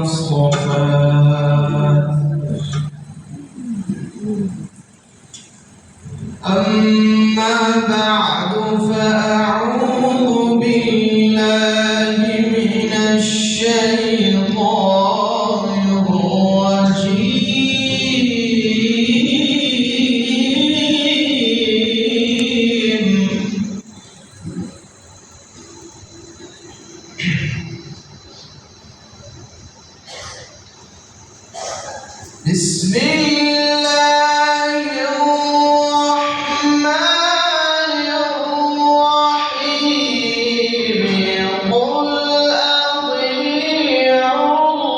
اصطفى أما بعد فأعوذ بالله من الشيطان الرجيم بسم الله الرحمن الرحيم قل أطيعوا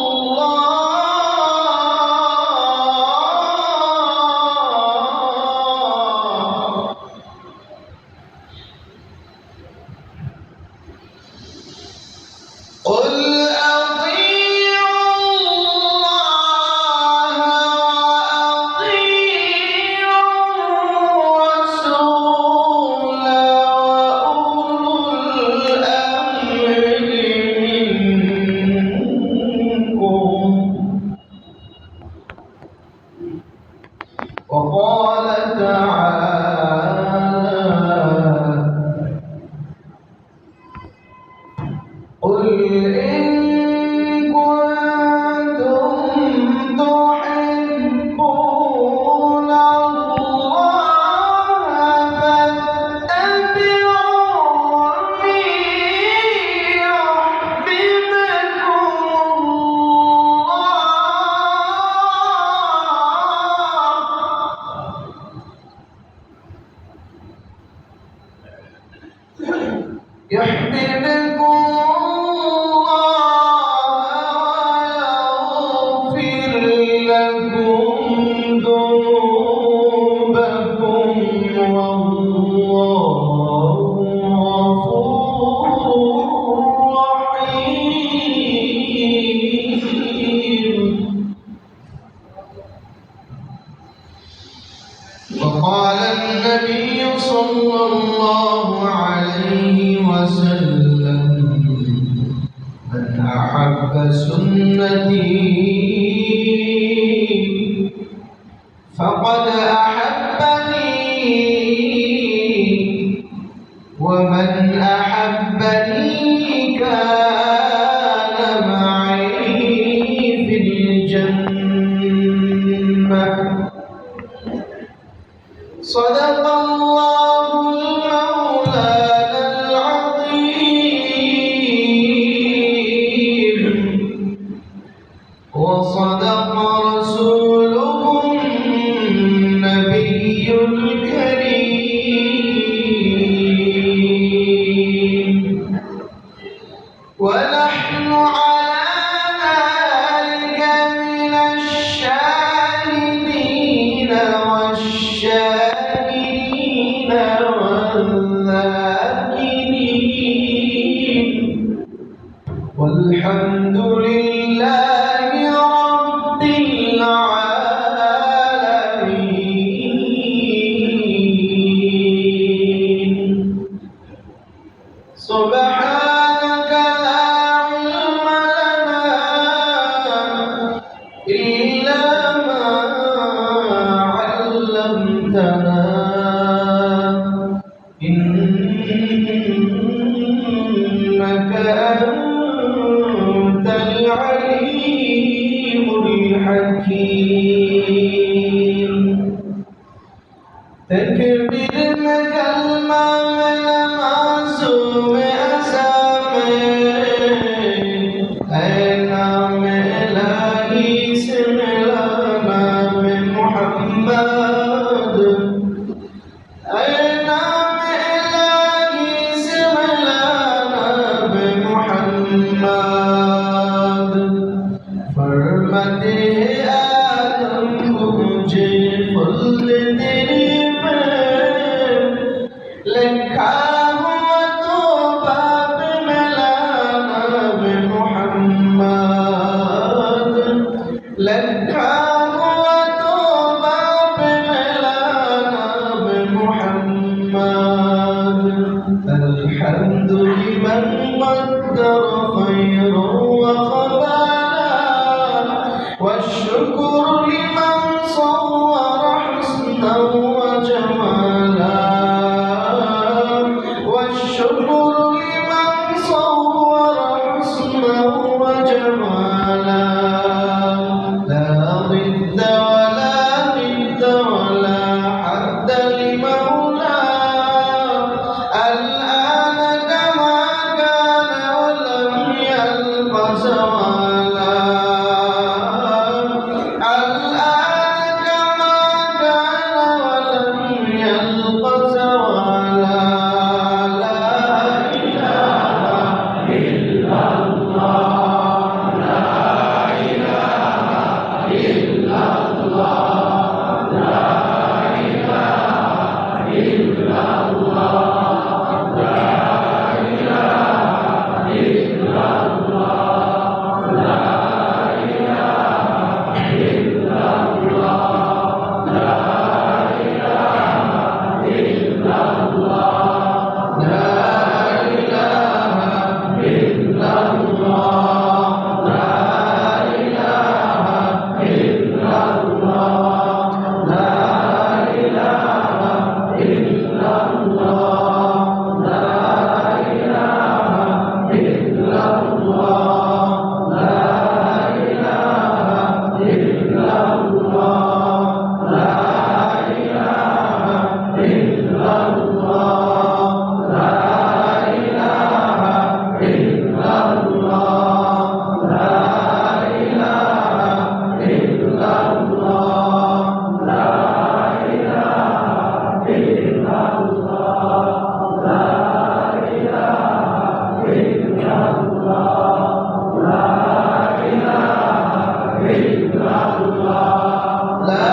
الله قل وقال تعالى قل إن كنتم تحبون الله فاتبعوني يحببكم الله ويغفر لكم ذنوبكم والله غفور رحيم. وقال النبي صلى الله عليه وسلم من أحب سنتي فقد أحبني ومن أحبني كان معي في الجنة. صدق الله المولانا العظيم وصدق رسوله النبي الكريم ونحن على ذلك من الشاهدين والشاكرين والذاكرين والحمد لله رب العالمين. سبحانك لا علم لنا إلا ما علمتنا إنك أنت العليم الحكيم. تكبيرنا كلمة من معصوم أسامي نام إلهي سملانا من محمد نام إلهي سملانا بمحمد فرمته آدم मुझे फल तेरे में लिखा हुआ तो बाप मौलाना मोहम्मद लिखा हुआ तो बाप मौलाना मोहम्मद الحمد لمن قدر خيرا وخبالا والشكر لمن صور حسنا وجمالا لا ضد ولا ند ولا حد لمولاه الآن كما كان ولم يلق زوالا الآن كما كان ولم يلق زوالا لا إله إلا الله لا إله إلا الله لا إله إلا الله لا إله إلا الله لا إله إلا الله لا إله إلا الله لا إله إلا الله لا إله إلا الله لا إله إلا الله لا إله إلا الله لا إله إلا الله لا إله إلا الله لا إله إلا الله لا إله إلا الله لا إله إلا الله لا إله إلا الله لا إله إلا الله لا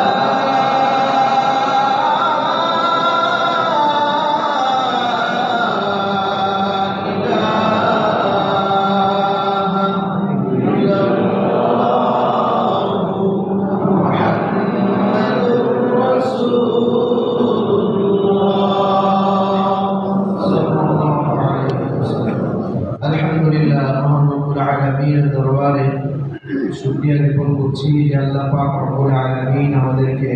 আলহামদুলিল্লাহ মহান রব্বুল আলামিনের দরবারে শুকরিয়া জ্ঞাপন করছি যে আল্লাহ পাক রব্বুল আলামিন আমাদেরকে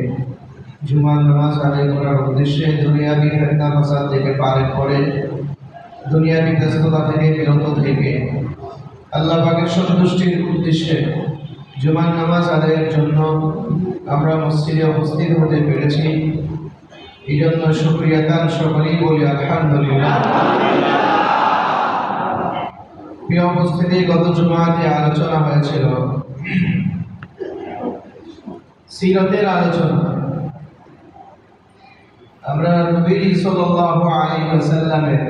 জুমার নামাজ আদায় করার উদ্দেশ্যে দুনিয়াবি ফিতনা ফাসাদ থেকে পার করে দুনিয়াবি ব্যস্ততা থেকে বিরত থেকে আল্লাহ পাকের সন্তুষ্টির উদ্দেশ্যে জুমার নামাজ আদায়ের জন্য আমরা মসজিদে উপস্থিত হতে পেরেছি। এই জন্য শুকরিয়া তার সকলেই বলি আলহামদুলিল্লাহ। প্রিয় উপস্থিতি, গত জুমাতে আলোচনা হয়েছিল সিরাতের আলোচনা। আমরা নবী সাল্লাল্লাহু আলাইহি ওয়াসাল্লামের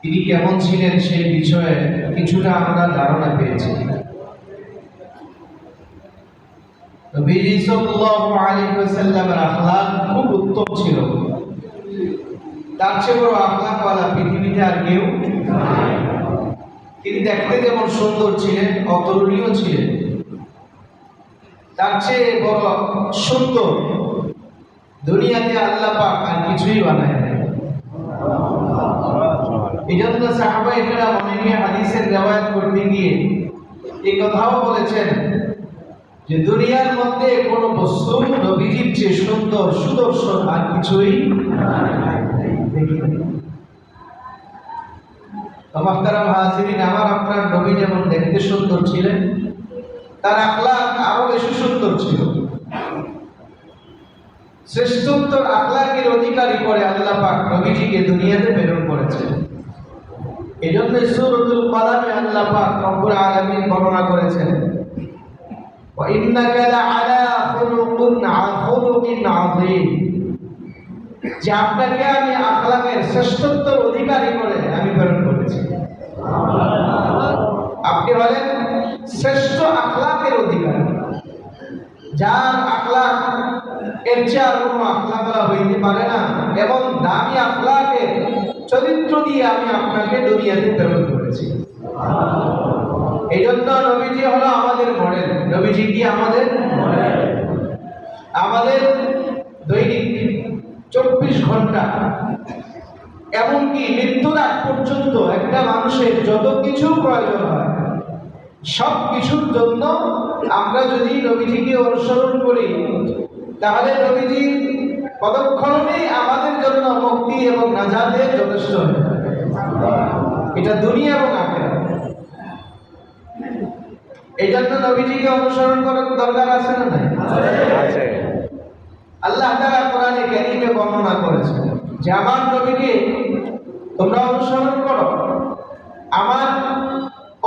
তিনি কেমন ছিলেন সেই বিষয়ে কিছুটা আমরা ধারণা পেয়েছি। নবী সাল্লাল্লাহু আলাইহি ওয়াসাল্লামের আখলাক খুব উত্তম ছিল। তার চেয়ে বড় আখলাকওয়ালা পৃথিবীতে আর কেউ নাই। তিনি দেখতে যেমন সুন্দর ছিলেন, অতুলনীয় ছিলেন, তার চেয়ে বড় সুন্দর দুনিয়াতে আল্লাহ পাক আর কিছুই বানায় নাই। এই জন্য সাহাবায়ে কেরাম অনেকে হাদিসের রিওয়ায়াত করতে গিয়ে এই কথাও বলেছেন যে দুনিয়ার মধ্যে কোনো বস্তু নবীজির চেয়ে সুন্দর সুদর্শন আর কিছুই মুহতারাম হাজিরিন, আমার আপনার নবী যেমন দেখতে সুন্দর ছিলেন, তার আখলাক আরো বেশি সুন্দর ছিল। শ্রেষ্ঠত্তর আখলাকের অধিকারী করে আল্লাহ পাক নবীজিকে দুনিয়াতে প্রেরণ করেছেন। এই জন্য সূরাতুল কলামে আল্লাহ পাক রব্বুল আলামিন বর্ণনা করেছেন, ওয়া ইন্নাকা লাআলা খুলুকিন আযীম, যে আপনাকে আমি আখলাকের শ্রেষ্ঠত্বর অধিকারী করে আমি প্রেরণ করেছি। আপনি হলেন শ্রেষ্ঠ আখলাকের অধিকারী, যার আখলাক এর চেয়ে আর কোনো আখলাক হইতে পারে না, এবং দামি আখলাকের চরিত্র দিয়ে আমি আপনাকে দুনিয়াতে প্রেরণ করেছি। এই জন্য নবীজি হলো আমাদের মডেল। নবীজি কি আমাদের মডেল? আমাদের দৈনিক 24 ঘন্টা এমনকি মৃত্যুর আগ পর্যন্ত একটা মানুষের যত কিছু প্রয়োজন হয় সব কিছুর জন্য আমরা যদি নবীজিকে অনুসরণ করি, তাহলে নবীজির পদক্ষণেই আমাদের জন্য মুক্তি এবং নাজাতের যথেষ্ট হয়ে যাবে। এটা দুনিয়া এবং আখিরাত। এই জন্য নবীজিকে অনুসরণ করার দরকার আছে না নাই? আছে। আল্লাহ তাআলা কোরআনে কারীমে বর্ণনা করেছেন যে আমার নবীকে তোমরা অনুসরণ করো, আমার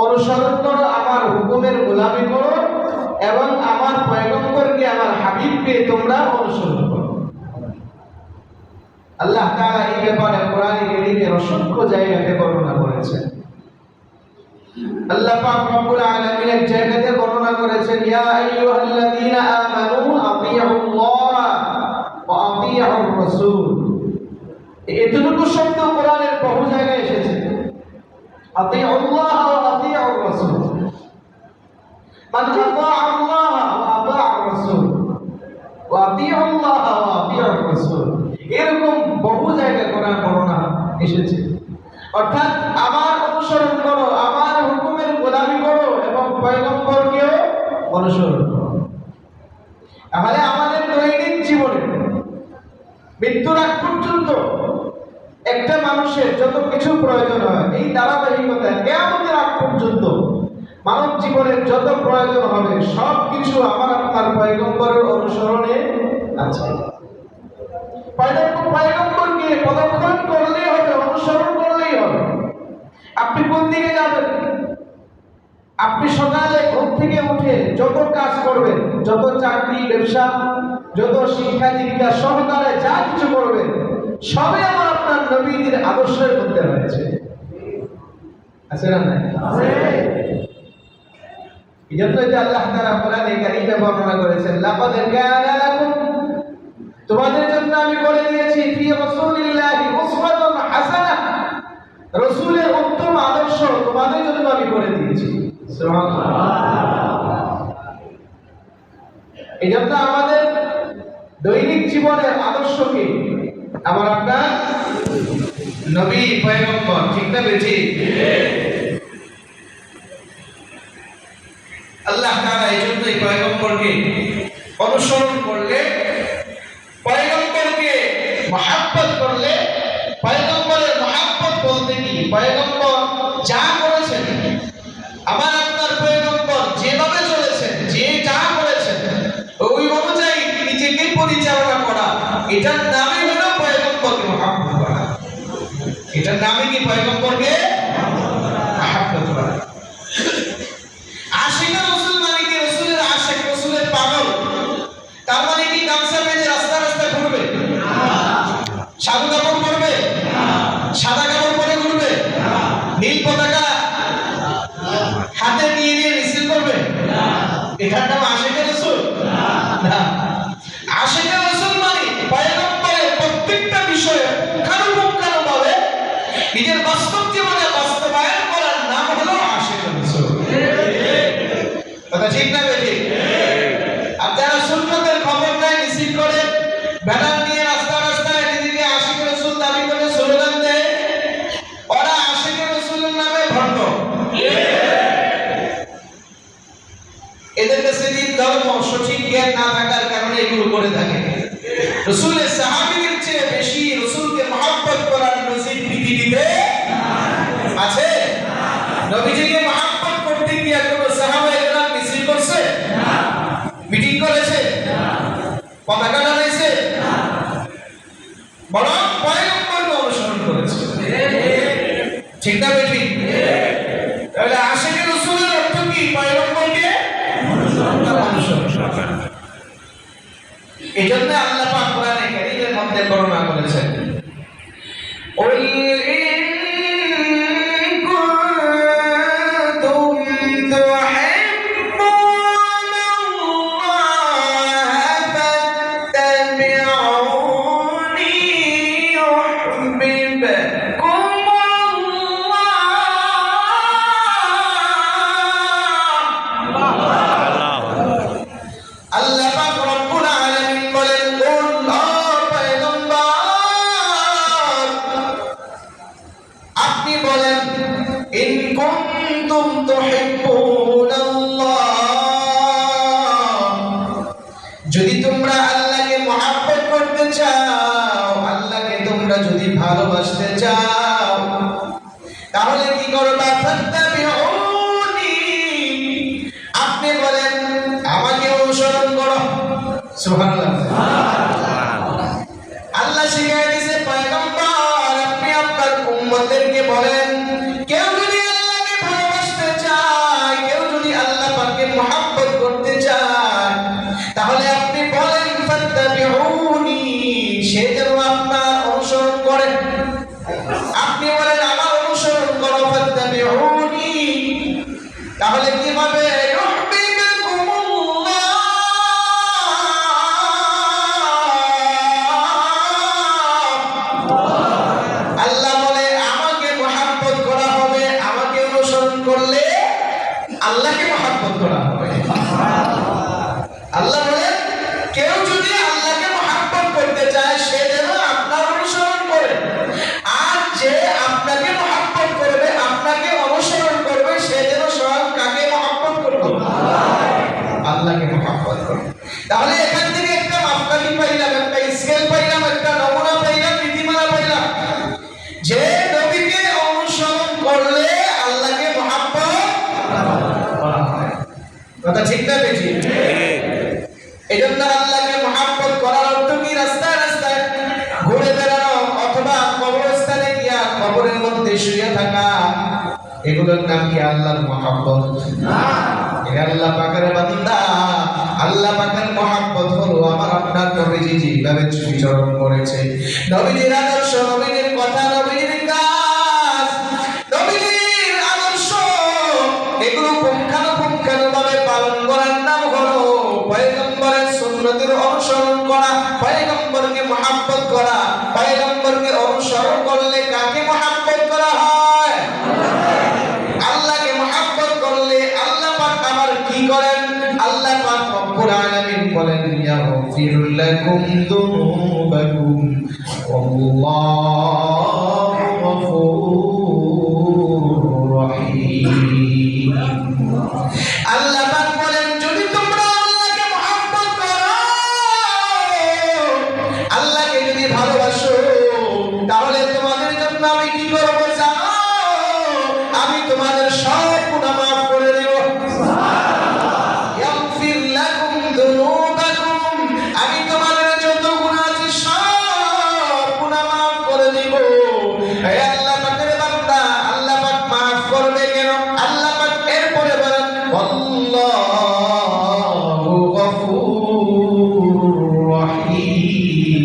অনুসরণ করো, আমার হুকুমের গোলামি করো এবং আমার পয়গম্বরকে, আমার হাবিবকে তোমরা অনুসরণ করো। আল্লাহ তাআলা এই ব্যাপারে কোরআনে কারীমে অসংখ্য জায়গাতে বর্ণনা করেছেন। আল্লাহ পাক রব্বুল আলামিন এক জায়গাতে বর্ণনা করেছেন, ইয়া আইয়ুহাল্লাযীনা আমানু আতিউল্লাহ ওয়া আতিউর রাসূল। এতটুকু শব্দ কোরআনের বহু জায়গায় এসেছে, আতিউল্লাহ ওয়া আতিউর রাসূল। মান আতা আল্লাহ ওয়া আতা রাসূল ওয়া আতিউল্লাহ ওয়া আতিউর রাসূল। এরকম বহু জায়গায় কোরআন বর্ণনা এসেছে। অর্থাৎ আমার অনুসরণ করো, আমার হুকুমের গোলামি করো এবং পয়গম্বরকেও অনুসরণ করো। তাহলে আমাদের দৈনিক জীবনে মৃত্যুর আগ পর্যন্ত একটা মানুষের যত কিছু প্রয়োজন হয়, এই ধারাবাহিকতায় কিয়ামতের আগ পর্যন্ত মানব জীবনের যত প্রয়োজন হবে সব কিছু আমার আপনার পয়গম্বরের অনুসরণে আছে। পয়গম্বরকে পদক্ষেপ করলেই হবে, অনুসরণ করলেই হবে। আপনি কোন দিকে যাবেন? আপনি সকালে ঘুম থেকে উঠে যত কাজ করবেন, যত চাকরি, ব্যবসা, যত শিক্ষা দীক্ষা সহকারে যা কিছু করবেন, সবই আমার আপনার নবীর আদর্শের মধ্যে রয়েছে। আছে না? এই জন্য যে আল্লাহ তাআলা কোরআনে কারীমে বর্ণনা করেছেন, লাকাদ কানা লাকুম, তোমাদের জন্য আমি বলে দিয়েছি, ফি রাসূলিল্লাহি উসওয়াতুন হাসানাহ, রাসূলের উত্তম আদর্শ তোমাদের জন্য আমি করে দিয়েছি। সুবহানাল্লাহ। এই জন্য আমাদের দৈনিক জীবনের আদর্শ কি? আমার আপনার নবী পয়গম্বর, ঠিক না বেঠিক? আল্লাহ তাআলা এই জন্যই পয়গম্বরকে অনুসরণ করলে, পয়গম্বরকে মহব্বত করলে, পয়গম্বরের মহব্বত বলতে কি, পয়গম্বর যা করেছেন, আমার আপনার পয়গম্বর যেভাবে চলেছেন, যে যা করেছেন ওই অনুযায়ী নিজেকে পরিচালনা করা, এটার নামই হলো পয়গম্বরকে মহব্বত করা। এটার নামে কি পয়গম্বরকে মহব্বত করা। আশিকা রাসূল মানে কি? রাসূলের আশিক, রাসূলের পাগল। তার মানে কি গামছা বেঁধে রাস্তা রাস্তা ঘুরবে? সাদা কাপড় পরবে? সাদা কাপড় পরে ঘুরবে? নীল পতাকা হাতে নিয়ে নিয়ে মিছিল করবে? এটার নাম আশিকা রাসূল না। আশিকা রাসূল মানে পয়গম্বরের প্রত্যেকটা বিষয়ে পুঙ্খানুপুঙ্খানুভাবে নিজের বাস্তব জীবনে বাস্তবায়ন করার নাম হলো আশিকা রাসূল। কথা ঠিক না বেঠিক? আপনারা সুন্নতের খবর নেয়, মিছিল করে, ব্যানার নিয়ে রাস্তা রাস্তায় নিজেকে আশিক রাসূল দাবি করে স্লোগান দেয়, ওরা আশিক রাসূলের নামে ভণ্ড। এদের কাছে দিন ধর্ম সঠিক জ্ঞান না থাকার কারণে এগুলো করে থাকে। রাসূলের সাহাবীদের চেয়ে বেশি রাসূলকে মহব্বত করার নসিব পৃথিবীতে আছে? নবীজিকে মহব্বত করতে গিয়ে কোনো সাহাবায়ে কেরাম মিছিল করছে? মিটিং করেছে? পতাকা লাগাইছে? বরং পয়গম্বরকে অনুসরণ করেছে। ঠিক না বেঠিক? তাহলে আশিকে রাসূলের অর্থ কি? পয়গম্বরকে অনুসরণ করা। এই জন্য আল্লাহ পাক কোরআনে কারীমের মধ্যে বর্ণনা করেছেন, যদি তোমরা আল্লাহকে মহব্বত করতে চাও উম্মতদেরকে বলেন, কেউ যদি আল্লাহকে ভালোবাসতে চায়, কেউ যদি আল্লাহ পাককে মহব্বত করতে চায়, তাহলে আপনি বলেন ফাত্তাবিউনি, সে যেন আপনার অনুসরণ করে। আপনি বলেন আমার অনুসরণ করো, ফাত্তাবিউনি, তাহলে কি হবে? আল্লাহ বলে আমাকে মহব্বত করা হবে, আমাকে অনুসরণ করলে আল্লাহকে মহব্বত করা হবে। আল্লাহ বলে কেউ যদি আল্লাহকে মহব্বত করতে চায়, সে যেন আপনার অনুসরণ করে। আর যে আপনাকে মহব্বত করবে, আপনাকে অনুসরণ করবে, সে যেন স্বয়ং কাকে মহব্বত করবে? আল্লাহকে মহব্বত করবে। তাহলে এখান থেকে একটা মাপকাঠি পাইলাম, একটা স্কেল পাইলাম, একটা নমুনা পাইলাম, নীতিমালা পাইলাম, যে নবীকে অনুসরণ করলে আল্লাহকে মহব্বত করা হয়। কথা ঠিক না বেশি? এজন্য আল্লাহকে মহব্বত করার অর্থ কি? রাস্তায় রাস্তায় ঘুরে বেড়ানো অথবা কবরস্থানে গিয়া কবরের মধ্যে শুয়ে থাকা, এগুলোর নাম কি আল্লাহর মহব্বত? আল্লাহ পাকের বান্দা, আল্লাহ পাকের মহব্বত হলো আমার আপনার নবীজি যেভাবে বিচরণ করেছে, নবীজির আদর্শ, নবীজির কথা, নবীজির কাজ, নবীজির আদর্শ, এগুলো পুঙ্খানুপুঙ্খানুভাবে পালন করার নাম হলো পয়গম্বরের সুন্নতের অনুসরণ করা, পয়গম্বরকে মহব্বত করা। পয়গম্বরকে অনুসরণ করলে কাকে মহব্বত করা হয়? আল্লাহকে মহব্বত করলে আল্লাহ পাক আবার কি করেন? আল্লাহ পাক রব্বুল আলামিন বলেন, ইয়াগফিরু লাকুম যুনুবাকুম ওয়াল্লাহু গফুরুর রহিম। আল্লাহ পাক বলেন, যদি তোমরা আল্লাহকে মহব্বত করো, আল্লাহকে যদি ভালোবাসো, তাহলে তোমাদের জন্য আমি কি করব জানো? আমি তোমাদের সব গুনাহ মাফ করে দেব। ইয়াগফির লাকুম যুনুবাকুম, আমি তোমাদের যত গুনাহ আছে সব গুনাহ মাফ করে দেব। হে আল্লাহ পাকের বান্দা, আল্লাহ পাক মাফ করবে কেন? আল্লাহ পাক এরপরে বলেন, আল্লাহু গফুরুর রহিম।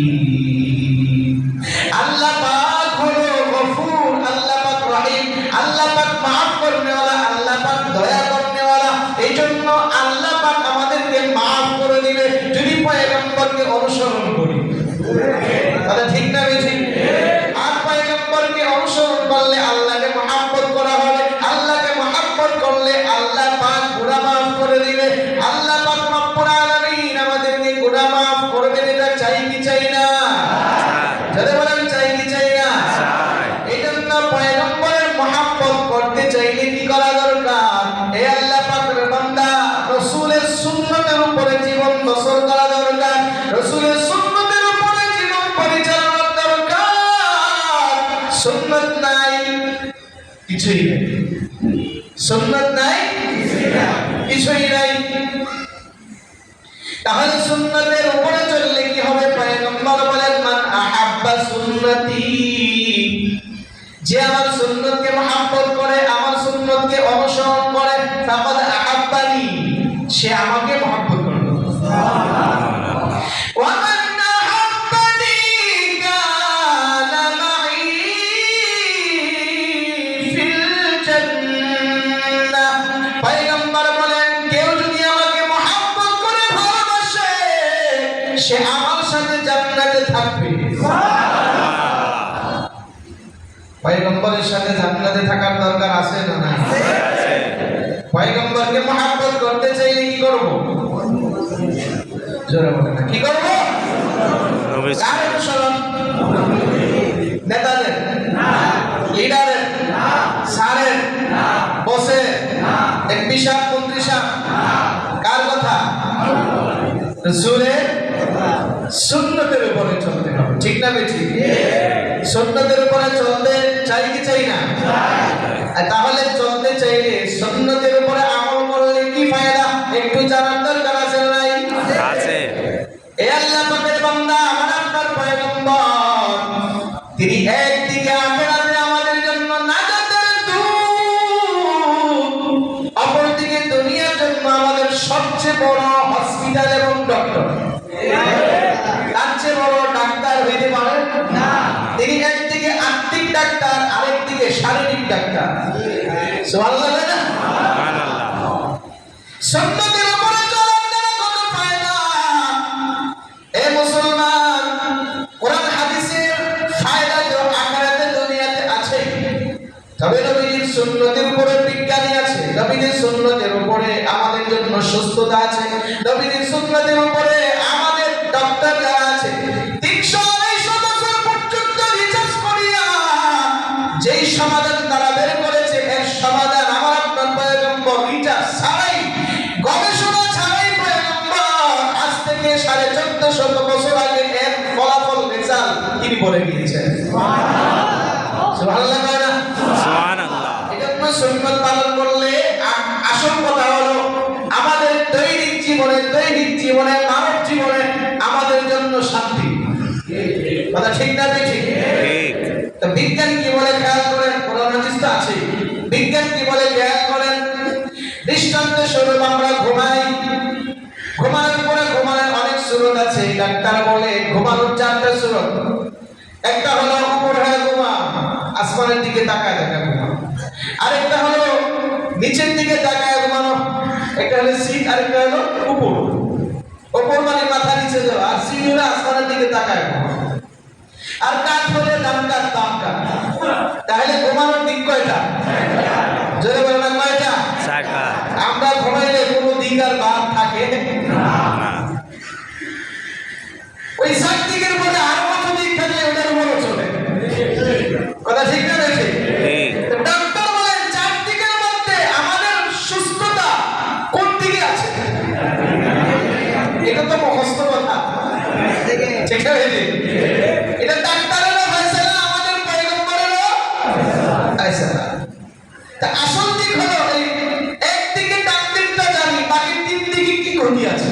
আল্লাহ পাক হলো গফুর, আল্লাহ পাক রহিম, আল্লাহ পাক মাফ করনেওয়ালা, আল্লাহ পাক দয়া করনেওয়ালা। এই জন্য আল্লাহ পাক আমাদেরকে মাফ করে দিবে যদি পয়গম্বরকে অনুসরণ করি। তাহলে ঠিক না বেশি? আর পয়গম্বরকে অনুসরণ করলে আল্লাহকে মহব্বত করা হবে, আল্লাহকে মহব্বত করলে আল্লাহ পাক গুনাহ মাফ করে দিবে। আল্লাহ পাক রব্বুল আলামিন আমাদেরকে গুনাহ মাফ করবেন, এটা চাই কি চাই না? যারা বলেন চাই কি চাই না? এই জন্য পয়গম্বরের মহব্বত করতে চাইলে কি করা দরকার? হে আল্লাহ পাকের বান্দা, রাসূলের সুন্নতের উপরে জীবন বসর করা দরকার, রাসূলের সুন্নতের উপরে জীবন পরিচালনা দরকার। সুন্নত নাই কিছুই নাই, সুন্নত নাই কিছুই নাই। তাহলে সুন্নতের উপরে চললে কি হবে? পয়গম্বর বলেন, মান আহাব্বা সুন্নতি, যে আমার সুন্নতকে মহব্বত করে, আমার সুন্নতকে অনুসরণ করে, ফাকাদ আহাব্বানি, সে আমাকে মহব্বত করবে। ওয়া মান আহাব্বানি কানা মাই ফিল জান্নাহ। পয়গম্বর বলেন, কেউ যদি আমাকে মহব্বত করে ভালোবাসে, সে আমার সাথে জান্নাতে থাকবে। পয়গম্বরের সাথে জান্নাতে থাকার দরকার আছে না নাই? পয়গম্বরকে মহব্বত করতে চাইলে কি করব? জোরে বলেন না, কি করব? কার অনুসরণ? নেতাদের না, লিডারের না, স্যারের না, বসের না, এমপি সাহেব, মন্ত্রী সাহেব না। কার কথা? রাসূলের সুন্নতের উপরে চলতে হবে। ঠিক না বেঠিক? সুন্নতের উপরে চলতে চাই কি চাই না? তাহলে চলতে চাইলে সুন্নতের উপরে আমল করলে কি ফায়দা? একটু জানার দরকার আছে না নাই? আছে। এ আল্লাহ পাকের বান্দা, আমার আপনার পয়গম্বর, তিনি একদিকে আখিরাতে আমাদের বড় হসপিটাল এবং ডক্টর, তার চেয়ে বড় ডাক্তার হইতে পারে না। তিনি একদিকে আত্মিক ডাক্তার, আরেকদিকে শারীরিক ডাক্তার। সুবহানাল্লাহ না? সুন্নতের উপরে চলার দ্বারা কত ফায়দা। এ মুসলমান, কোরআন হাদিসের ফায়দা তো আখিরাতে দুনিয়াতে আছে। তবে নবীর সুন্নতের উপরে বিজ্ঞানী আছে, নবীর সুন্নতের উপরে আমাদের জন্য সুস্থতা আছে, নবীর সুন্নতের উপরে আমাদের ডক্টর যারা আছে 300-250 বছর পর্যন্ত রিসার্চ করিয়া যেই সমাধান তারা বের করেছে, এর সমাধান আমার আপনার পয়গম্বর রিসার্চ ছাড়াই, গবেষণা ছাড়াই পয়গম্বর আজ থেকে 1450 বছর আগে এর ফলাফল রেজাল্ট তিনি বলে গিয়েছেন। সুবহানাল্লাহ না? সুবহানাল্লাহ। এজন্য সুন্নাত পালন করলে আসল কথা হলো আমাদের দৈনিক জীবনে মানব জীবনে আমাদের জন্য শান্তি। কথা ঠিক না ঠিক? ঠিক। তো বিজ্ঞান কি বলে খেয়াল করেন, কোরআন হাদিস তো আছে। বিজ্ঞান কি বলে খেয়াল করেন। দৃষ্টান্ত স্বরূপ আমরা ঘুমাই, ঘুমানোর পরে ঘুমানোর অনেক সুরত আছে। ডাক্তার বলে ঘুমানোর 4টা সুরত। একটা হলো উপর হয়ে ঘুমা, আসমানের দিকে তাকায় তাকায় ঘুমানো। আরেকটা হলো নিচের দিকে তাকায় ঘুমানো। একটা হলো সিট, আরেকটা হলো উপর। উপর মানে মাথা নিচে দেওয়া, আর সিট হলো আসমানের দিকে তাকায় ঘুমানো। আর কাঠ হলে দাম কাঠ। তাহলে ঘুমানোর দিক কয়টা? জোরে বলেন না, কয়টা? আমরা ঘুমাইলে কোনো দিক আর বাদ থাকে না। ওই 7 দিকের মধ্যে আরো কত দিক থাকলে ওটার উপরও চলে। কথা ঠিক না বেশি? ডাক্তার বলেন 4 দিকের মধ্যে আমাদের সুস্থতা কোন দিকে আছে? এটা তো মুখস্থ কথা, ঠিক না বেশি? এটা ডাক্তারেরও ফয়সালা, আমাদের পয়গম্বরেরও ফয়সালা। তা আসল দিক হলো একদিকে ডান দিকটা জানি, বাকি 3 দিকে কি ক্ষতি আছে।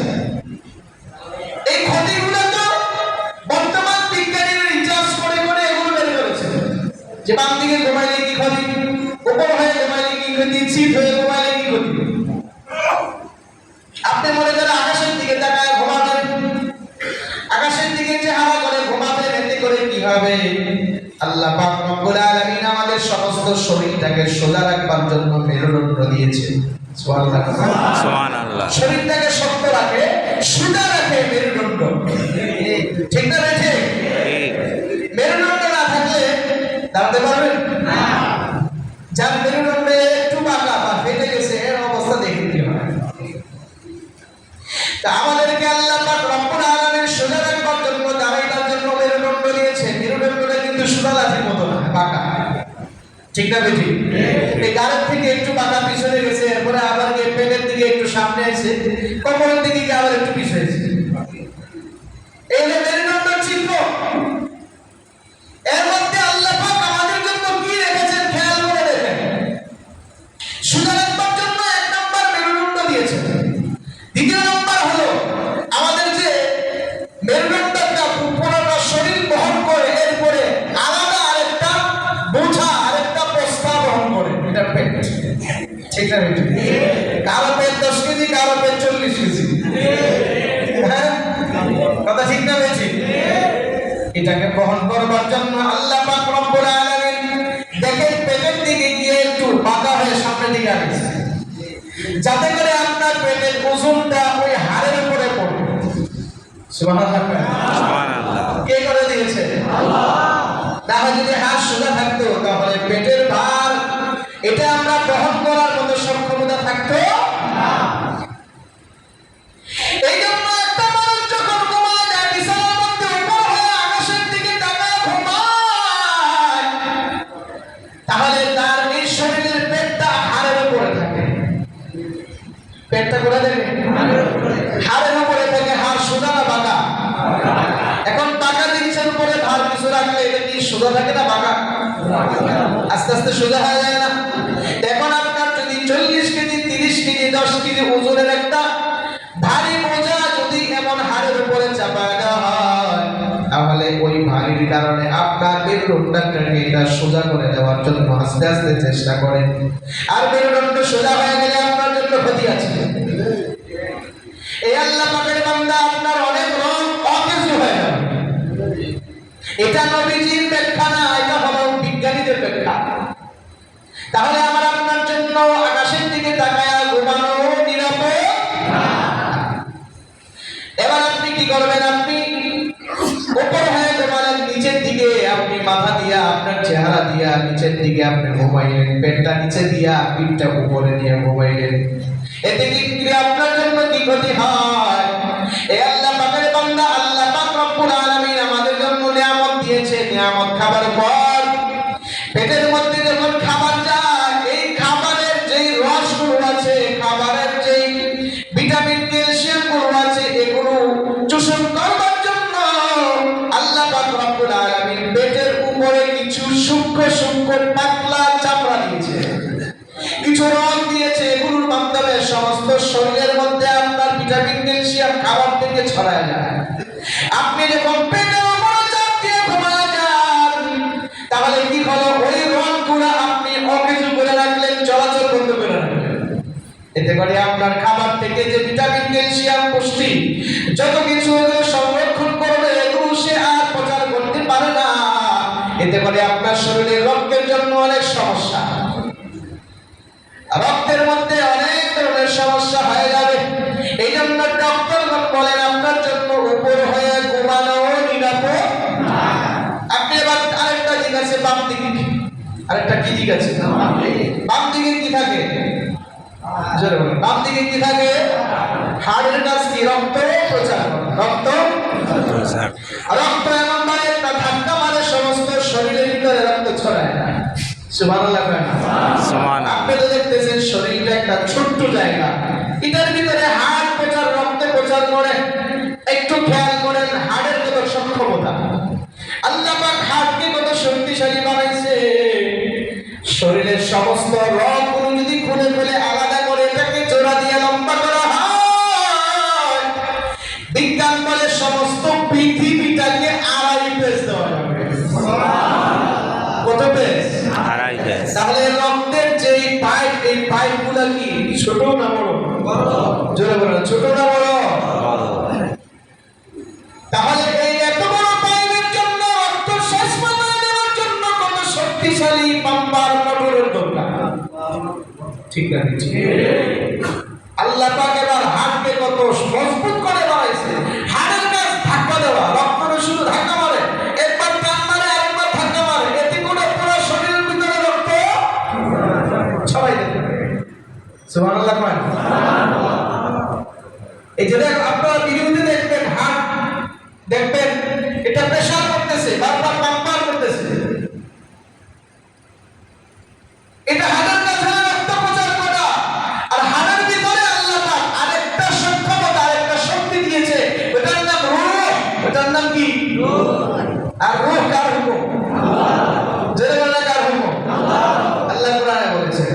এই ক্ষতিগুলো তো বর্তমান বিজ্ঞানীরা রিসার্চ করে করে এগুলো বের করেছে যে বাম দিকে ঘুমাইলে কি ক্ষতি, উপর হয়ে ঘুমাইলে কি ক্ষতি, সিট হয়ে ঘুমাইলে কি ক্ষতি। আপনি মনে করেন আকাশের দিকে তাকায় ঘুমাবেন, আকাশের দিকে যে হাওয়া করে ঘুমাবেন, এতে করে কি হবে? আল্লাহ পাক রব্বুল আলামিন আমাদের সমস্ত শরীরটাকে সোজা রাখবার জন্য মেরুদণ্ড দিয়েছে। সুবহানাল্লাহ, সুবহানাল্লাহ। শরীরটাকে শক্ত রাখে, সোজা রাখে মেরুদণ্ড। ঠিক না বেঠে? মেরুদণ্ড না থাকলে দাঁড়াতে পারবেন না। যার মেরুদণ্ডে একটু বাঁকা বা ফেটে গেছে, এর অবস্থা দেখে কি হয়। তা আমাদেরকে আল্লাহ পাক রব্বুল আলামিন সোজা রাখবার জন্য, দাঁড়াইবার জন্য মেরুদণ্ড দিয়েছে। মেরুদণ্ডটা কিন্তু সোজা লাঠির মতো না, বাঁকা। ঠিক না বেঠি? এই গালের থেকে একটু বাঁকা পিছনে গেছে, এরপরে আবার পেটের দিকে একটু সামনে এসে, কোমরের দিকে আবার একটু পিছনে এসে। এই যে মেরুদণ্ড চিহ্ন, এর মধ্যে আল্লাহ পাক আমাদের জন্য কি রেখেছেন খেয়াল করে দেখেন। সোজা রাখবার জন্য 1 নম্বর মেরুদণ্ড দিয়েছেন। দ্বিতীয় নম্বর হলো আমাদের যে মেরুদণ্ডটা পুরোটা শরীর বহন করে, এরপরে আলাদা আরেকটা বোঝা, আরেকটা বস্তা বহন করে, এটা পেট। ঠিক না বেটি? কারো পেট 10 কেজি, কারো পেট 40 কেজি। হ্যাঁ, কথা ঠিক না বেটি? এটাকে বহন করবার জন্য আল্লাহ পাক রব্বুল আলামিন দেখেন পেটের দিকে গিয়ে একটু বাঁকা হয়ে সামনের দিকে আসছে, যাতে করে আপনার পেটের ওজনটা ওই হাড়ের উপরে পড়ে। সুবহানাল্লাহ, সুবহানাল্লাহ। কে করে দিয়েছে? আল্লাহ। তাহলে যদি হাড় সোজা থাকতো তাহলে পেটের ভার এটা আমরা বহন করার মতো সক্ষমতা থাকতো না। এই জন্য একটা মানুষ যখন ঘুমায় যায়, বিছানার মধ্যে উপর হয়ে আকাশের দিকে তাকায় ঘুমায়, তাহলে তার এই শরীরের পেটটা হাড়ের উপরে থাকে। পেটটা কোথায় থাকে? হাড়ের উপরে থাকে। হাড় সোজা না বাঁকা? এখন বাঁকা জিনিসের উপরে ভার কিছু রাখলে এটা কি সোজা থাকে না বাঁকা? আস্তে আস্তে সোজা হয়ে যায় না? এখন আপনার যদি 40 কেজি, 30 কেজি, 10 কেজি ওজনের একটা ভারী বোঝা যদি এমন হাড়ের উপরে চাপায় দেওয়া হয়, তাহলে ওই ভারীর কারণে আপনার মেরুদণ্ডটাকে এটা সোজা করে দেওয়ার জন্য আস্তে আস্তে চেষ্টা করেন। আর মেরুদণ্ড সোজা হয়ে গেলে আপনার জন্য ক্ষতি আছে। তাহলে আমার আপনার জন্য আকাশের দিকে তাকায় ঘুমানো নিরাপদ। এবার আপনি কি করবেন? আপনি উপর হয়ে ঘুমালেন, নিচের দিকে আপনি মাথা দিয়া, আপনার চেহারা দিয়া নিচের দিকে আপনি ঘুমাইলেন, পেটটা নিচে দিয়া পিঠটা উপরে নিয়ে ঘুমাইলেন। এতে কি আপনার জন্য কি ক্ষতি হয়? এই আল্লাহ পাকের বান্দা, আল্লাহ পাক রব্বুল আলামিন আমাদের জন্য নিয়ামত দিয়েছে। নিয়ামত খাবার পর পেটের মধ্যে যখন খাবার যায়, এই খাবারের যেই রসগুলো আছে, খাবারের যেই ভিটামিন ক্যালসিয়াম গুলো আছে, এগুলো চোষণ করবার জন্য আল্লাহ পাক রব্বুল আলামিন পেটের উপরে কিছু সূক্ষ্ম সূক্ষ্ম পাতলা চামড়া দিয়েছে, কিছু রস দিয়েছে। এগুলোর মাধ্যমে সমস্ত শরীরের মধ্যে আপনার ভিটামিন ক্যালসিয়াম খাবার থেকে ছড়ায় যায়। আপনি যখন পেটের উপরে চাপ দিয়ে ঘুমায় যান, তাহলে কি হলো? ওই রসগুলো আপনি অকেজু করে রাখলেন, চলাচল বন্ধ করে রাখলেন। এতে করে আপনার খাবার থেকে যে ভিটামিন ক্যালসিয়াম পুষ্টি যত কিছু সংরক্ষণ করবে, এগুলো সে আর প্রচার করতে পারে না। এতে করে আপনার শরীরে রক্তের জন্য অনেক সমস্যা, রক্তের মধ্যে অনেক ধরনের সমস্যা হয়ে যাবে। এই জন্য ডক্টরগণ বলেন আপনার জন্য উপর হয়ে ঘুমানো নিরাপদ। আপনি এবার আরেকটা দিক আছে বাম দিকে, আরেকটা কি দিক আছে? বাম দিকে কি থাকে? বাম দিকে কি থাকে? হাড়ের কাজ কি? রক্ত প্রচার। রক্ত রক্ত এমন ভাবে একটা ধাক্কা মারে সমস্ত শরীরের ভিতরে রক্ত ছড়ায় না। সুবহানাল্লাহ। সুবহানাল্লাহ। আপনি তো দেখতেছেন শরীরটা একটা ছোট্ট জায়গা, এটার ভিতরে হাড় প্রচার, রক্ত প্রচার করে। একটু খেয়াল করেন হাড়ের কত সক্ষমতা। আল্লাহ পাক হাড়কে কত শক্তিশালী বানাইছে। শরীরের সমস্ত রগগুলো যদি খুলে ফেলে আলাদা করে এটাকে জোড়া দিয়ে লম্বা করা হয়, বিজ্ঞান বলে সমস্ত পৃথিবীটাকে 2.5 পেজ দেওয়া যাবে। কত পেজ? 2.5 পেজ। তাহলে রক্তের যে পাইপ, এই পাইপগুলো কি ছোট না বড়? জোরে বলেন, ছোট না বড়? তাহলে এই এত বড় পাইপের জন্য, রক্ত শেষ করে দেওয়ার জন্য কত শক্তিশালী পাম্পার মোটরের দরকার, ঠিক না? আল্লাহ পাক এবার হাড়কে কত মজবুত করে বানাইছে। হাড়ের কাজ ধাক্কা দেওয়া, রক্ত শুধু ধাক্কা মারে, একবার টান মারে আরেকবার ধাক্কা মারে, এতে করে পুরো শরীরের ভিতরে রক্ত ছড়াই দেবে। সুবহানাল্লাহ। এই যে আপনারা ভিডিওতে দেখবেন, হাড় দেখবেন এটা প্রেসার করতেছে, বারবার পাম্পার করতেছে। এটা হাড়ের কাছে রক্ত প্রচার করা। আর হাড়ের ভিতরে আল্লাহ পাক আরেকটা সক্ষমতা, আরেকটা শক্তি দিয়েছে, ওটার নাম রূহ। ওটার নাম কি? আর রূহ কার হুকুম? জেনে বলেন কার হুকুম? আল্লাহ কোরআনে বলেছে,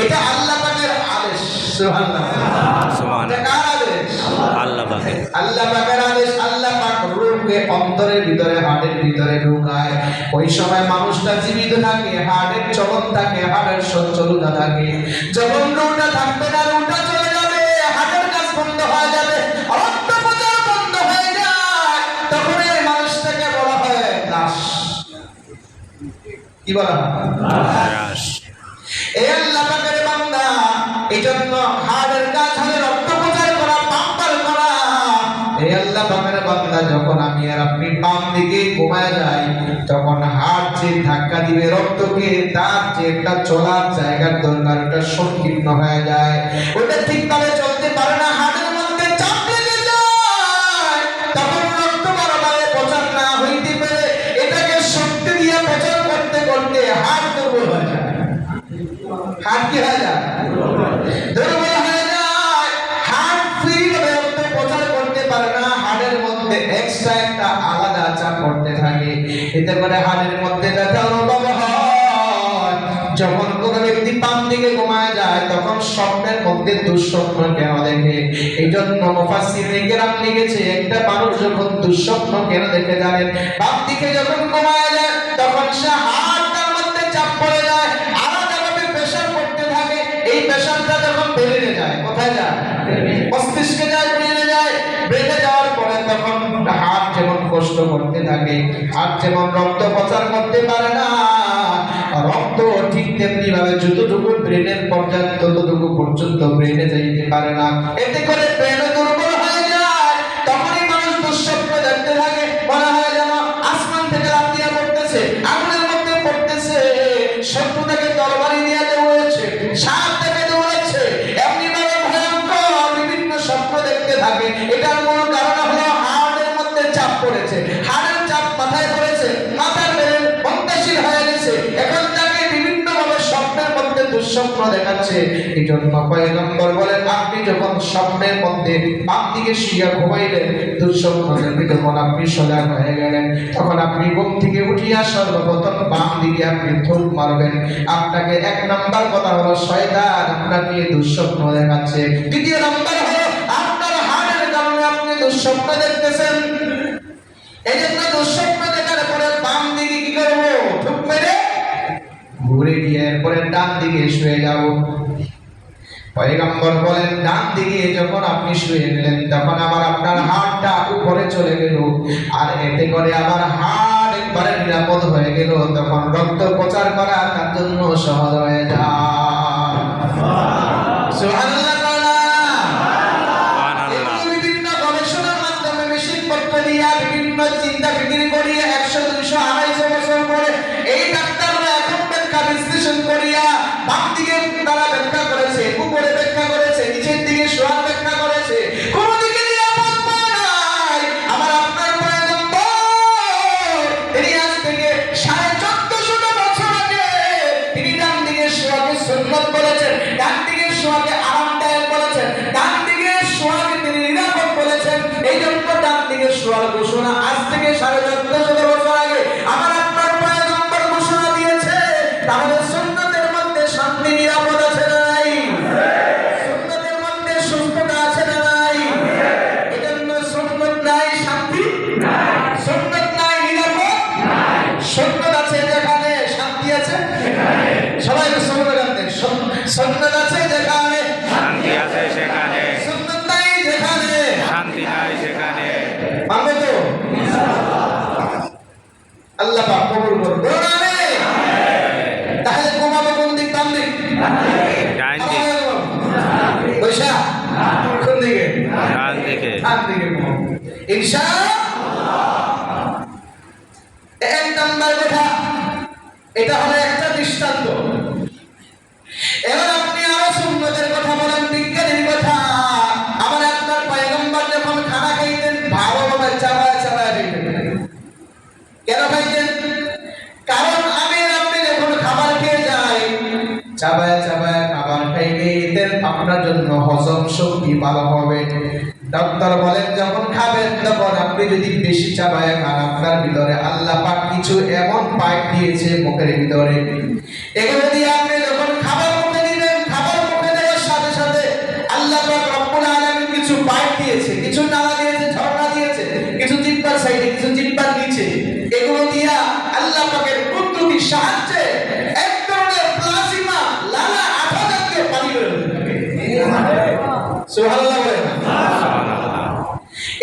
এটা আল্লাহ পাকের আদেশ। সুবহানাল্লাহ। কার আদেশ? আল্লাহ পাকের। আল্লাহ পাকের আদেশ। আল্লাহ পাক রূহকে অন্তরের ভিতরে, হাড়ের ভিতরে ঢুকায়। ওই সময় মানুষটা জীবিত থাকে, হাড়ের চলন থাকে, হাড়ের সঞ্চালনতা থাকে। যখন রূহটা থাকবে না, রূহটা চলে যাবে, হাড়ের কাজ বন্ধ হয়ে যাবে, রক্ত প্রচার বন্ধ হয়ে যায়, তখন এই মানুষটাকে বলা হয় লাশ। কি বলা হয়? লাশ। এই আল্লাহ পাকের বান্দা, এজন্য হাড়ের কাজ হলো রক্ত প্রচার করা, পাম্পার করা। এই আল্লাহ পাকের বান্দা যখন আমি আর আপনি বাম দিকে ঘুমায় যাই, তখন হাড় যে ধাক্কা দিবে রক্তকে, তার যে একটা চলার জায়গার দরকার, ওটা সংকীর্ণ হয়ে যায়, ওটা ঠিকভাবে চলতে পারে না, হাড়ের মধ্যে চাপ লেগে যায়। তখন রক্ত বারবার প্রচার না হইতে পারে, এটাকে শক্তি দিয়ে প্রচার করতে করতে হাড় দুর্বল হয়ে যায়। হাড় কি হয়ে যায়? দুর্বল হয়ে যায়। হাড় ফ্রিভাবে রক্ত প্রচার করতে পারে না, হাড়ের মধ্যে এক্সট্রা একটা আলাদা চাপ পড়তে থাকে। এতে করে হাড়ের মধ্যে ব্যথা অনুভব হয়। যখন কোন ব্যক্তি বাম দিকে ঘুমায় যায় তখন স্বপ্নের মধ্যে দুঃস্বপ্ন কেন দেখে? এই জন্য মুফাসসিরিনে কেরাম লিখেছে, একটা মানুষ যখন দুঃস্বপ্ন কেন দেখে জানেন? বাম দিকে যখন ঘুমায় যায় তখন সে হাড়টার মধ্যে চাপ পড়ে যায়, আলাদাভাবে প্রেসার পড়তে থাকে। এই প্রেসারটা যখন বেড়ে যায়, কোথায় যায়? মস্তিষ্কে যায়, ব্রেনে যায়। ব্রেনে যাওয়ার পরে তখন হাড় যেমন কষ্ট করতে থাকে, হাড় যেমন রক্ত প্রচার করতে পারে না, রক্ত ঠিক তেমনি ভাবে যতটুকু ব্রেনের পর্যায়ে ততটুকু পর্যন্ত ব্রেনে যাইতে পারে না। এতে করে ব্রেন দুর্বল হয়ে যায়। তখনই মানুষ দুঃস্বপ্ন দেখতে থাকে, মনে হয় যেন আসমান থেকে লাফ দিয়া পড়তেছে, আগুনের মধ্যে পড়তেছে, শত্রু থেকে তরবারি দিয়ে দৌড়াচ্ছে, সাপ থেকে দৌড়াচ্ছে, এমনি ভাবে ভয়ঙ্কর বিভিন্ন স্বপ্ন দেখতে থাকে। এটার মূল কারণ হলো হাড়ের মধ্যে চাপ পড়েছে, হাড়ের চাপ মাথায় পড়েছে, মাথার ব্রেন অন্তশীল হয়ে গেছে। এখন তাকে বিভিন্ন ভাবে স্বপ্নের মধ্যে দুঃস্বপ্ন দেখাচ্ছে। এই জন্য পয়গম্বর বলেন, আপনি যখন স্বপ্নের মধ্যে বাম দিকে শুয়ে ঘুমাইলেন, দুঃস্বপ্ন দেখে যখন আপনি সজাগ হয়ে গেলেন, তখন আপনি ঘুম থেকে উঠিয়া সর্বপ্রথম বাম দিকে আপনি থুপ মারবেন। আপনাকে এক নাম্বার কথা হলো শয়তান আপনাকে দুঃস্বপ্ন দেখাচ্ছে। দ্বিতীয় নাম্বার হলো আপনার হাড়ের কারণে আপনি দুঃস্বপ্ন দেখতেছেন। এই জন্য দুঃস্বপ্ন দেখার পরে বাম দিকে কি করবো? থুপ মেরে ঘুরে গিয়ে এরপরে ডান দিকে শুয়ে যাব। পয়গম্বর বলেন, ডান দিকে যখন আপনি শুয়ে গেলেন তখন আপনার হাড়টা উপরে চলে গেল, আর এতে করে আমার হাড় একবারে নিরাপদ হয়ে গেল। তখন রক্ত প্রচার করা তার জন্য সহজ হয়ে যায়। সুবহানাল্লাহ। বিভিন্ন গবেষণার মাধ্যমে মেশিন পত্র দিয়া বিভিন্ন চিন্তা ফিকির করিয়া 100, 200, 250 বছর পরে এই ডাক্তাররা এখন ব্যাখ্যা বিশ্লেষণ করিয়া বাম দিকে তারা ব্যাখ্যা করেছে, উপরে ব্যাখ্যা করেছে, নিচের দিকে শোয়ার ব্যাখ্যা করেছে, কোন দিকে নিরাপদ পায় নাই। আমার আপনার পয়গম্বর তিনি আজ থেকে 1450 বছর আগে তিনি ডান দিকে শোয়াকে সুন্নাত বলেছেন, ডান দিকে শোয়াকে আরামদায়ক বলেছেন, ডান দিকে শোয়াকে তিনি নিরাপদ বলেছেন। এই জন্য ডান দিকে শোয়ার ঘোষণা আজ থেকে 1450 বছর আগে আমার আপনার পয়গম্বর ঘোষণা দিয়েছে। তাহলে সুন্নতের মধ্যে শান্তি নিরাপদ আছে না নাই? সুন্নতের মধ্যে সুস্থতা আছে না নাই? এই জন্য সুন্নত নাই শান্তি নাই, সুন্নত নাই নিরাপদ নাই। সুন্নত আছে যেখানে শান্তি আছে সেখানে। সবাই সুন্নত জানতেন, সুন্নত আছে যেখানে শান্তি আছে সেখানে, সুন্নত নাই যেখানে শান্তি নাই সেখানে। মানবে তো? আল্লাহ পাক কবুল করুন। তাহলে ঘুমাবো কোন দিক? বাম দিক? ডান দিক, বৈশা কোন দিকে? ডান দিকে। ডান দিকে ঘুমাবো ইনশাআল্লাহ। এক নাম্বার কথা, এটা হলো একটা দৃষ্টান্ত। এবার আপনি আরো সুন্নতের কথা বলেন, বিজ্ঞানের কথা। আমার আপনার পয়গম্বর যখন খানা খাইতেন ভালোভাবে চাবায় চাবায় খাইতেন। কেন খাইতেন? কারণ আমি আপনি যখন খাবার খেয়ে যাই চাবায় চাবায় খাবার খাইলে এতে আপনার জন্য হজম শক্তি ভালো হবে। ডাক্তার বলেন যখন খাবেন তখন আপনি যদি বেশি চাবায় খান, আপনার ভিতরে আল্লাহ পাক কিছু এমন পাইপ দিয়েছে মুখের ভিতরে, এগুলো দিয়ে আপনি যখন খাবার মুখে দিবেন, খাবার মুখে দেওয়ার সাথে সাথে আল্লাহ পাক রব্বুল আলামিন কিছু পাইপ দিয়েছে, কিছু নালা দিয়েছে, ঝর্ণা দিয়েছে, কিছু জিহ্বার সাইডে, কিছু জিহ্বার নিচে। এগুলো দিয়া আল্লাহ পাকের কুদরতির সাহায্যে এক ধরনের প্লাজমা লালা আঠা জাতীয় পানি বের হতে থাকে। সুবহানাল্লাহ বলেন।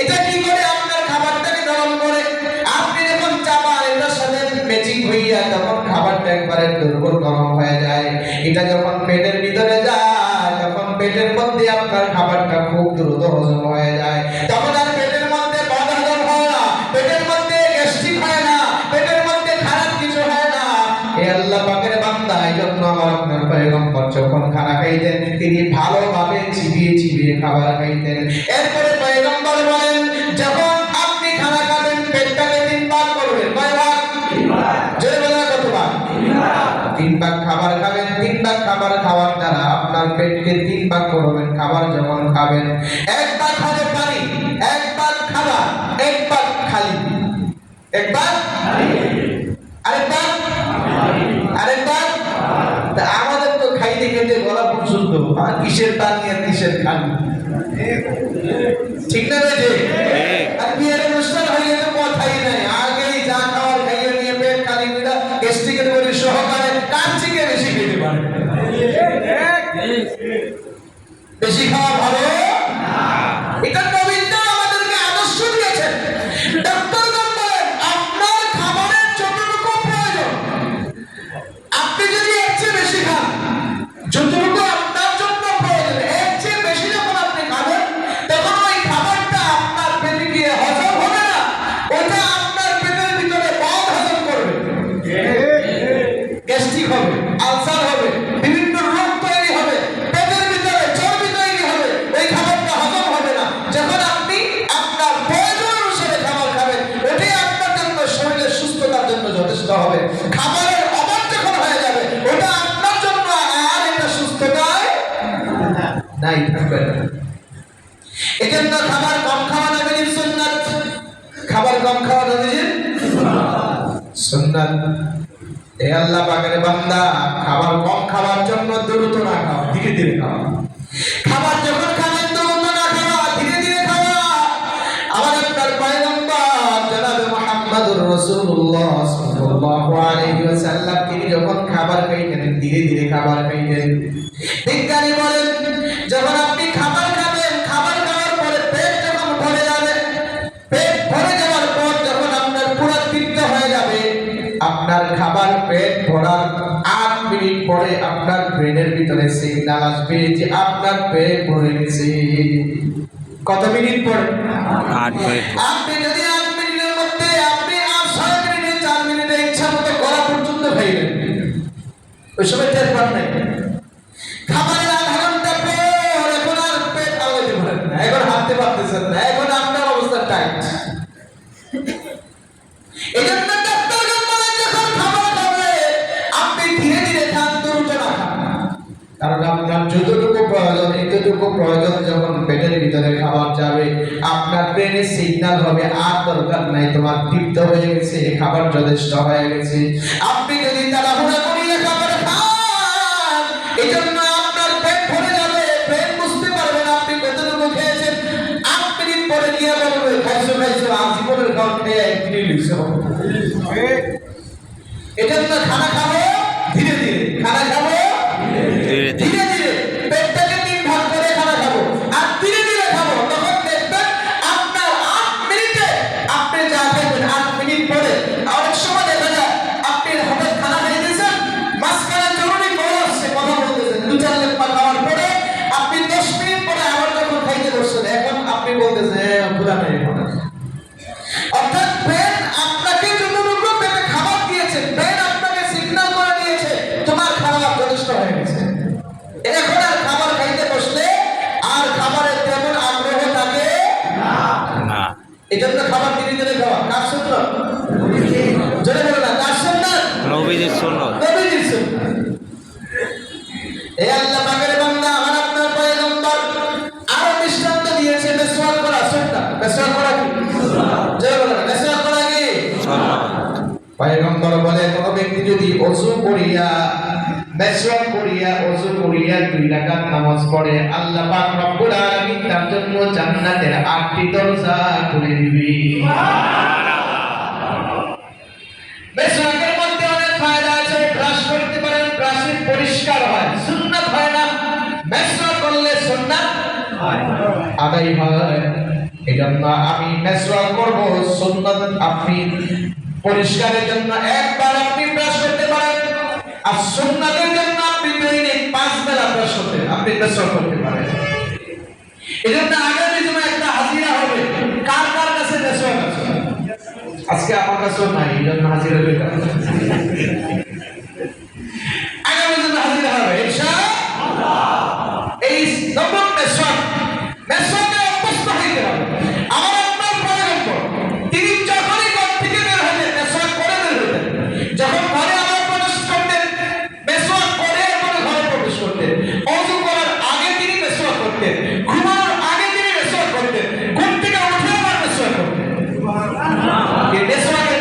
এটা কি করে? আপনার খাবারটাকে গরম করে আপনি যখন চাবান এটার সাথে ম্যাচিং হইয়া তখন খাবারটা একবারে দুর্বল গরম হয়ে যায়। এটা যখন পেটের ভিতরে যায় তখন পেটের মধ্যে আপনার খাবারটা খুব দ্রুত হজম হয়ে যায়। তখন আর পেটের মধ্যে বদহজম হয় না, পেটের মধ্যে গ্যাস্ট্রিক হয় না, পেটের মধ্যে খারাপ কিছু হয় না। এই আল্লাহ পাকের বান্দা। এই জন্য আমার আপনার পয়গম্বর যখন খানা খাইতেন তিনি ভালোভাবে চিবিয়ে চিবিয়ে খাবার খাইতেন। এরপরে পয়গম্বর বলেন যখন আপনি খানা খাবেন পেটটাকে 3 ভাগ করবেন। কয় ভাগ? 3 ভাগ। জোরে বলেন কত ভাগ? 3 ভাগ। 3 ভাগ খাবার খাবেন। 3 ভাগ খাবার খাওয়ার দ্বারা আপনার পেটকে 3 ভাগ করবেন। খাবার যখন খাবেন 1 ভাগ হবে পানি, 1 ভাগ খাবার, 1 ভাগ খালি। একবার আরেকবার আরেকবার। তা আমাদের তো খাইতে খেতে গলা পর্যন্ত, আর কিসের টান নিয়ে কিসের খান, ঠিক না রে? যে আর বিয়ের অনুষ্ঠান হইলে তো কথাই নাই, আগেই যা খাওয়ার খাইয়ে নিয়ে পেট খালি করে গ্যাস্ট্রিকের বড়ি সহকারে কার থেকে বেশি খেতে পারে। বেশি খাওয়া ভালো না, এটা নবীন আমাদেরকে আদর্শ দিয়েছেন। ডক্টরগণ বলেন আপনার খাবারের যতটুকু প্রয়োজন, আপনি যদি এর চেয়ে বেশি খান, যতটুকু আপনার জন্য প্রয়োজন এর চেয়ে বেশি যখন আপনি খাবেন, তখন ওই খাবারটা আপনার পেটে গিয়ে হজম হবে না, ওটা আপনার পেটের ভিতরে বদ হজম করবে, গ্যাস্ট্রিক হবে, আলসার হবে, বিভিন্ন রোগ তৈরি হবে, পেটের ভিতরে চর্বি তৈরি হবে, ওই খাবারটা হজম হবে না। যখন আপনি আপনার প্রয়োজন অনুসারে খাবার খাবেন, ওটাই আপনার জন্য শরীরের সুস্থতার জন্য যথেষ্ট হবে। খাবারের অভাব যখন হয়ে যাবে, ওটা আপনার জন্য আর এটা সুস্থতায় নাই থাকবে না। এজন্য খাবার কম খাওয়া নবীর সুন্নাত, খাবার কম খাওয়া নবীর সুন্নাত। এ আল্লাহ পাকের বান্দা, খাবার কম খাওয়ার জন্য দ্রুত না খাওয়া, ধীরে ধীরে খাওয়া। খাবার যখন খাবেন দ্রুত না খাওয়া, ধীরে ধীরে খাওয়া। আমার আপনার পয়গম্বর জনাবে মুহাম্মদুর রাসূলুল্লাহ সাল্লাল্লাহু আলাইহি ওয়াসাল্লাম তিনি যখন খাবার খাইতেন ধীরে ধীরে খাবার খাইতেন। বিজ্ঞানী বলেন যখন আপনি খাবার খাবেন, খাবার খাওয়ার পরে পেট যখন ভরে যাবে, পেট ভরে যাওয়ার পর যখন আপনার পুরো তৃপ্ত হয়ে যাবে, আপনার খাবার পেট ভরার 8 মিনিট পরে আপনার ব্রেনের ভিতরে সিগন্যাল আসবে যে আপনার পেট ভরে গেছে। কত মিনিট পরে? 8 মিনিট। আপনি যদি 8 মিনিটের মধ্যে আপনি আর 6 মিনিটে 4 মিনিটে ইচ্ছা মতো গলা পর্যন্ত খাইলেন, ওই সময় টের পান নাই। খাবারের আধা ঘন্টা পর এখন আর পেট আলাদা ভরেন না, এখন হাঁটতে পারতেছেন না, এখন আপনার অবস্থা টাইট। এজন্য ডক্টরগণ বলেন যখন খাবার খাবে আপনি ধীরে ধীরে খান, দ্রুত না খান। কারণ আপনার যতটুকু প্রয়োজন, এতটুকু প্রয়োজন যখন পেটের ভিতরে খাবার যাবে, আপনার ব্রেনে সিগন্যাল হবে আর দরকার নাই, তোমার তৃপ্ত হয়ে গেছে, খাবার যথেষ্ট হয়ে গেছে। আপনি যদি তাড়াহুড়া করিয়ে খাবার খান, এজন্য আপনার পেট ভরে যাবে, পেট বুঝতে পারবে না আপনি কতটুকু খেয়েছেন। 8 মিনিট পরে গিয়ে বলবে খাইছো খাইছো, আজীবনের খাওয়া খেয়ে 1 মিনিট লিখছো। এজন্য খানা খাবো ধীরে ধীরে, খানা খাবো ধীরে ধীরে। ধীরে ধীরে, পেটটাকে 3 ভাগ করে খানা খাবো আর ধীরে ধীরে খাবো। তখন দেখবেন আপনার 8 মিনিটে আপনি যা খাইবেন, 8 মিনিট পরে অনেক সময় দেখা যায় আপনি হঠাৎ খানা খাইতেছেন, মাঝখানে জরুরি কল আসছে, কথা বলতেছেন, 2-4 লেপা খাওয়ার পরে আপনি 10 মিনিট পরে আবার যখন খাইতে বসছেন, এখন আপনি বলতেছেন ভুলা নেই। অর্থাৎ ব্রেন আপনাকে যতটুকু পেটে খাবার দিয়েছে, ব্রেন আপনাকে সিগন্যাল করে দিয়েছে তোমার খাবার যথেষ্ট হয়ে গেছে। এখন আর খাবার খাইতে বসলে আর খাবারের তেমন আগ্রহ থাকে না। এজন্য খাবার ধীরে ধীরে খাওয়া। কার সুন্নাত? জোরে বলো না, কার সুন্নাত? নবীজির সুন্নাত। নবীজির সুন্নাত। এ আল্লাহ পাকের বান্দা, আমার আপনার পয়গম্বর আরো দৃষ্টান্ত দিয়েছে মেসওয়াক করা সুন্নাত। মেসওয়াক করা কি? জোরে বলো না, মেসওয়াক করা কি? সুন্নাত। পয়গম্বর বলে কোন ব্যক্তি যদি ওযু করিয়া, মেসওয়াক করিয়া, ওযু করিয়া 2 রাকাত নামাজ পড়ে, আল্লাহ পাক রব্বুল আলামিন তার জন্য জান্নাতের 8টি দরজা খুলে দিবে। মেসওয়াকের মধ্যে অনেক ফায়দা আছে। ব্রাশ করতে পারেন, ব্রাশে পরিষ্কার হয়, সুন্নাত হয় না। মেসওয়াক করলে সুন্নাত আদায় হয়। এজন্য আমি মেসওয়াক করব, সুন্নাত আপনি পরিষ্কারের জন্য একবার আপনি ব্রাশ করতে পারেন, আর সুন্নাতের জন্য আপনি দৈনিক 5 বেলা ব্রাশ করতে, আপনি মেসওয়াক করতে পারেন। এজন্য আগামী জন্য একটা হাজিরা হবে, কার কার কাছে মেসওয়াক আছে? আজকে আমার কাছে নাই, এজন্য হাজিরা হয়ে যাবে। আগামী জন্য হাজিরা হবে ইনশাআল্লাহ। এই নবম মেসওয়াক, মেসওয়াকে অভ্যস্ত হইতে হবে। আমার আপনার পয়গম্বর তিনি যখনই ঘর থেকে বের হতেন মেসওয়াক করে বের হতেন, যখন ঘরে আবার প্রবেশ করতেন মেসওয়াক করে এরপরে ঘরে প্রবেশ করতেন, ওযু করার আগে তিনি মেসওয়াক করতেন, ঘুমানোর আগে তিনি মেসওয়াক করতেন, ঘুম থেকে উঠে আবার মেসওয়াক করতেন। এই মেসওয়াকের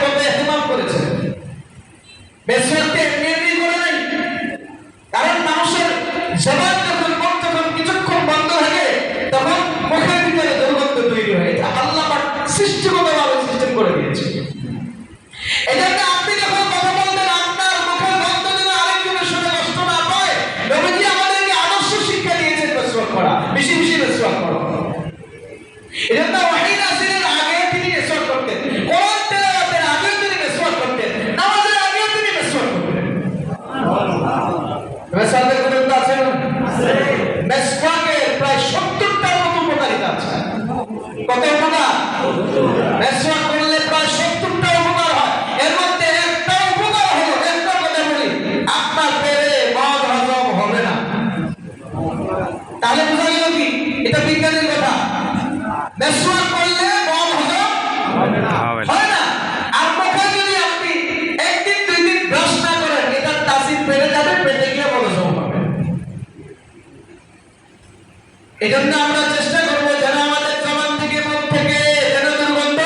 জন্য আমরা চেষ্টা করবো যেন আমাদের জবান থেকে মুখ থেকে যেন দুর্গন্ধ,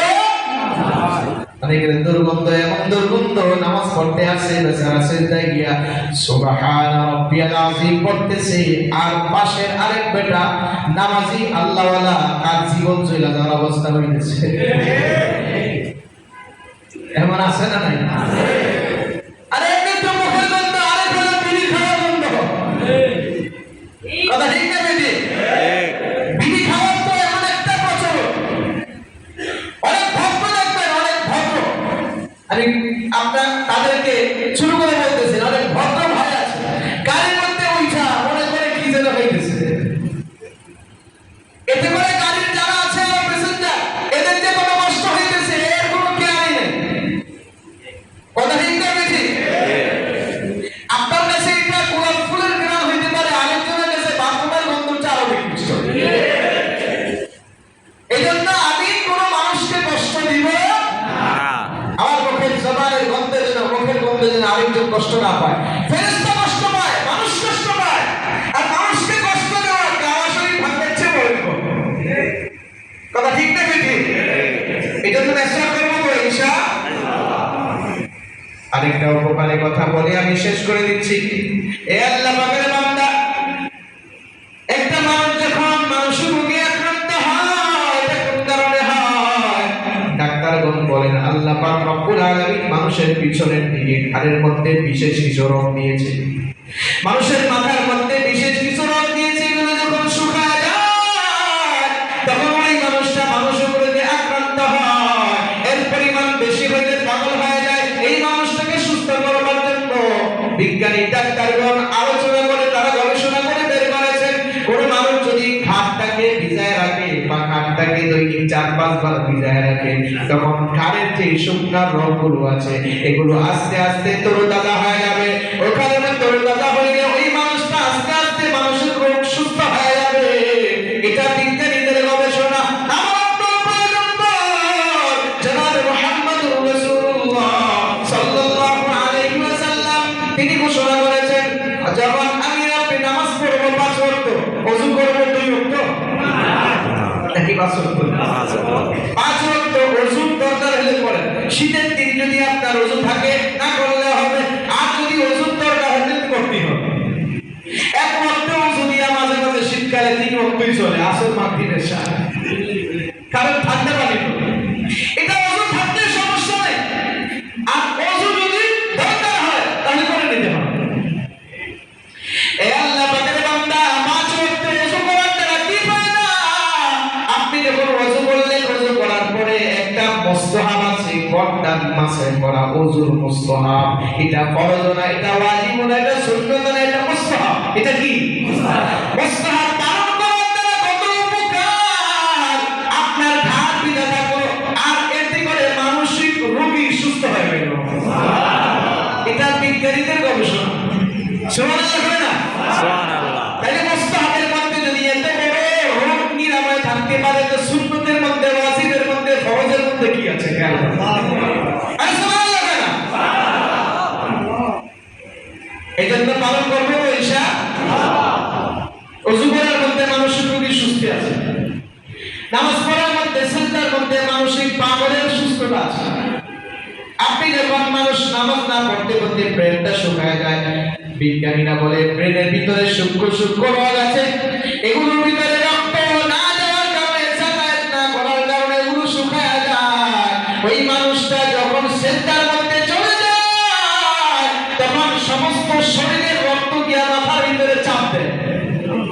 অনেকের দুর্গন্ধ, এমন দুর্গন্ধ নামাজ পড়তে আসে বেচারা সিজদায় গিয়া সুবহান রাব্বিয়াল আযীম পড়তেছে, আর পাশের আরেক বেটা নামাজি আল্লাহওয়ালা আর জীবন চলে যাওয়ার অবস্থা হইতেছে। এমন আছে না নাই? আরে একদিন তো মুখের গন্ধ, আরেক হলো বিড়ি খাওয়ার গন্ধ। কথা ঠিক না বেটি? বিড়ি খাওয়ার তো এমন একটা প্রচলন, অনেক ভক্ত দেখবেন, অনেক ভদ্র, আমি আপনার তাদেরকে শুরু করে বলতেছেন, অনেক ভদ্র ভাই আছে গাড়ির মধ্যে উঠা মনে করে কি যেন হইতেছে, এতে করে গাড়ির যারা আছে প্যাসেঞ্জার এদের যে কোনো কষ্ট হইতেছে এর কোনো কেয়ারই নেই। কথা ঠিক না বেশি? আপনার কাছে এটা গোলাপ ফুলের গ্রাম হইতে পারে, আরেকজনের কাছে বাথরুমের গন্ধটা আরো নিকৃষ্ট। এই জন্য আমি কোনো মানুষকে কষ্ট দিব না, আমার মুখের জবানের গন্ধে যেন, মুখের গন্ধে যেন আরেকজন কষ্ট না পায়। ফেরেশতা কষ্ট পায়, মানুষ কষ্ট পায়, আর মানুষকে কষ্ট দেওয়া কারা শরীর ভাঙার চেয়ে বড় বিপদ। কথা ঠিক না বেশি? এই জন্য চেষ্টা করবো তো ইনশাআল্লাহ। আরেকটা উপকারী কথা বলে আমি শেষ করে দিচ্ছি। এ আল্লাহ পাকের বান্দা, একটা মানুষ যখন মানসিক রোগে আক্রান্ত হয়, এটা কোন কারণে হয়? ডাক্তারগণ বলেন আল্লাহ পাক রব্বুল আলামিন মানুষের পিছনের দিকে ঘাড়ের মধ্যে বিশেষ কিছু রোগ দিয়েছে, মানুষের মাথার মধ্যে বিশেষ কিছু রোগ দিয়েছে। এগুলো যখন শুকায় যায় তখন ওই মানুষটা মানসিক রোগে আক্রান্ত হয়, এর পরিমাণ বেশি হইলে পাগল হয়ে যায়। এই মানুষটাকে সুস্থ করবার জন্য বিজ্ঞানী ডাক্তারগণ আলোচনা করে, তারা গবেষণা করে বের করেছেন, কোন মানুষ যদি ঘাটটাকে ভিজায় রাখে বা ঘাটটাকে দৈনিক 4-5 বার ভিজায় রাখে, তখন ঘাড়ের যে শুকনা রোগগুলো আছে এগুলো আস্তে আস্তে তরতাজা হয়ে যাবে। ওখানে তরতাজা হয়ে ওই মানুষটা আস্তে আস্তে মানসিক রোগ সুস্থ হয়ে যাবে। এটা বিজ্ঞানীদের গবেষণা। আমার পয়গম্বর জনাব মুহাম্মদুর রাসূলুল্লাহ সাল্লাল্লাহু আলাইহি ওয়াসাল্লাম তিনি ঘোষণা করেছেন, যখন আমি আপনি নামাজ পড়ব 5 ওয়াক্ত, ওযু করব 2 ওয়াক্ত, নাকি 5 ওয়াক্ত? 5 ওয়াক্ত ওযু দরকার হলে করেন। শীতের দিন যদি আপনার ওযু থাকে না করলে হবে, আর যদি ওযু দরকার হলে করতেই হবে। 1 ওয়াক্ত ওযু দিয়া মাঝে মাঝে শীতকালে 3 ওয়াক্তই চলে, আসর মাগরিব এশা, কারণ ঠান্ডা পানি তো এটা ওযু থাকলে সমস্যা নেই, আর ওযু যদি দরকার হয় তাহলে করে নিতে হবে। এ আল্লাহ পাকের বান্দা, 5 ওয়াক্ত ওযু করার দ্বারা কি ফায়দা? আপনি যখন ওযু করলেন, ওযু করার পরে একটা মুস্তাহাব আছে, গর্দান মাসে করা ওযুর মুস্তাহাব। এটা ফরজ না, এটা ওয়াজিব না, এটা সুন্নাত না, এটা মুস্তাহাব। এটা কি মুস্তাহাব? পালন করার দ্বারা কত উপকার! আপনার ঘাড় ভিজা থাকলো, আর এতে করে মানসিক রোগী সুস্থ হয়ে গেল। এটা বিজ্ঞানীদের গবেষণা। সুবহানাল্লাহ হয় না? সুবহানাল্লাহ। তাহলে মুস্তাহাবের মধ্যে যদি এত বড় রোগ নিরাময় থাকতে পারে, তো সুন্নতের মধ্যে, ওয়াজিবের মধ্যে, ফরজের মধ্যে কি আছে? খেয়াল করুন। আর সুবহানাল্লাহ হয় না? এই জন্য পালন করবো ইনশাআল্লাহ। ওযু করার মধ্যে মানসিক রোগী সুস্থ আছে, নামাজ পড়ার মধ্যে, সিজদার মধ্যে মানসিক পাগলের সুস্থতা আছে। আপনি যখন মানুষ নামাজ না পড়তে পড়তে ব্রেনটা শুকায় যায়, বিজ্ঞানীরা বলে ব্রেনের ভিতরে সূক্ষ্ম সূক্ষ্ম রগ আছে, এগুলোর ভিতরে রক্ত না যাওয়ার কারণে, যাতায়াত না করার কারণে এগুলো শুকায় যায়। ওই মানুষটা যখন সিজদার মধ্যে চলে যায় তখন সমস্ত শরীরের রক্ত গিয়ে মাথার ভিতরে চাপ দেয়,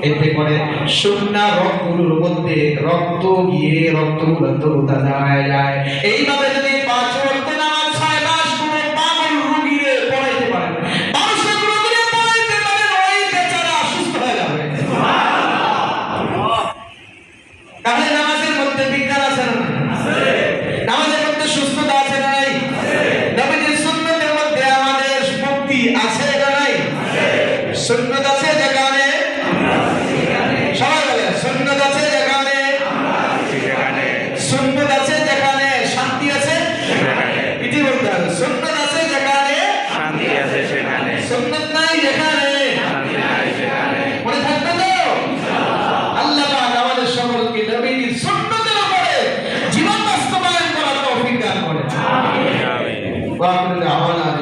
এতে করে শুকনা রক্তগুলোর মধ্যে রক্ত গিয়ে রক্তগুলো তরতাজা হয়ে যায়। এইভাবে যদি 5 ওয়াক্ত নামাজ 6 মাস কোনো পাগল রোগীরে পড়াইতে পারেন, মানুষের রোগীরে পড়াইতে পারেন, ওই বেচারা সুস্থ হয়ে যাবে। তাহলে নামাজের মধ্যে বিজ্ঞান আছে না? নামাজের মধ্যে সুস্থতা আছে না? নাই? নবীজির সুন্নতের মধ্যে আমাদের মুক্তি আছে না? নাই? সুন্নত আছে যেখানে, সবাই বলে সুন্নত আছে যেখানে, সুন্নত আছে যেখানে শান্তি আছে, দাওয়ানা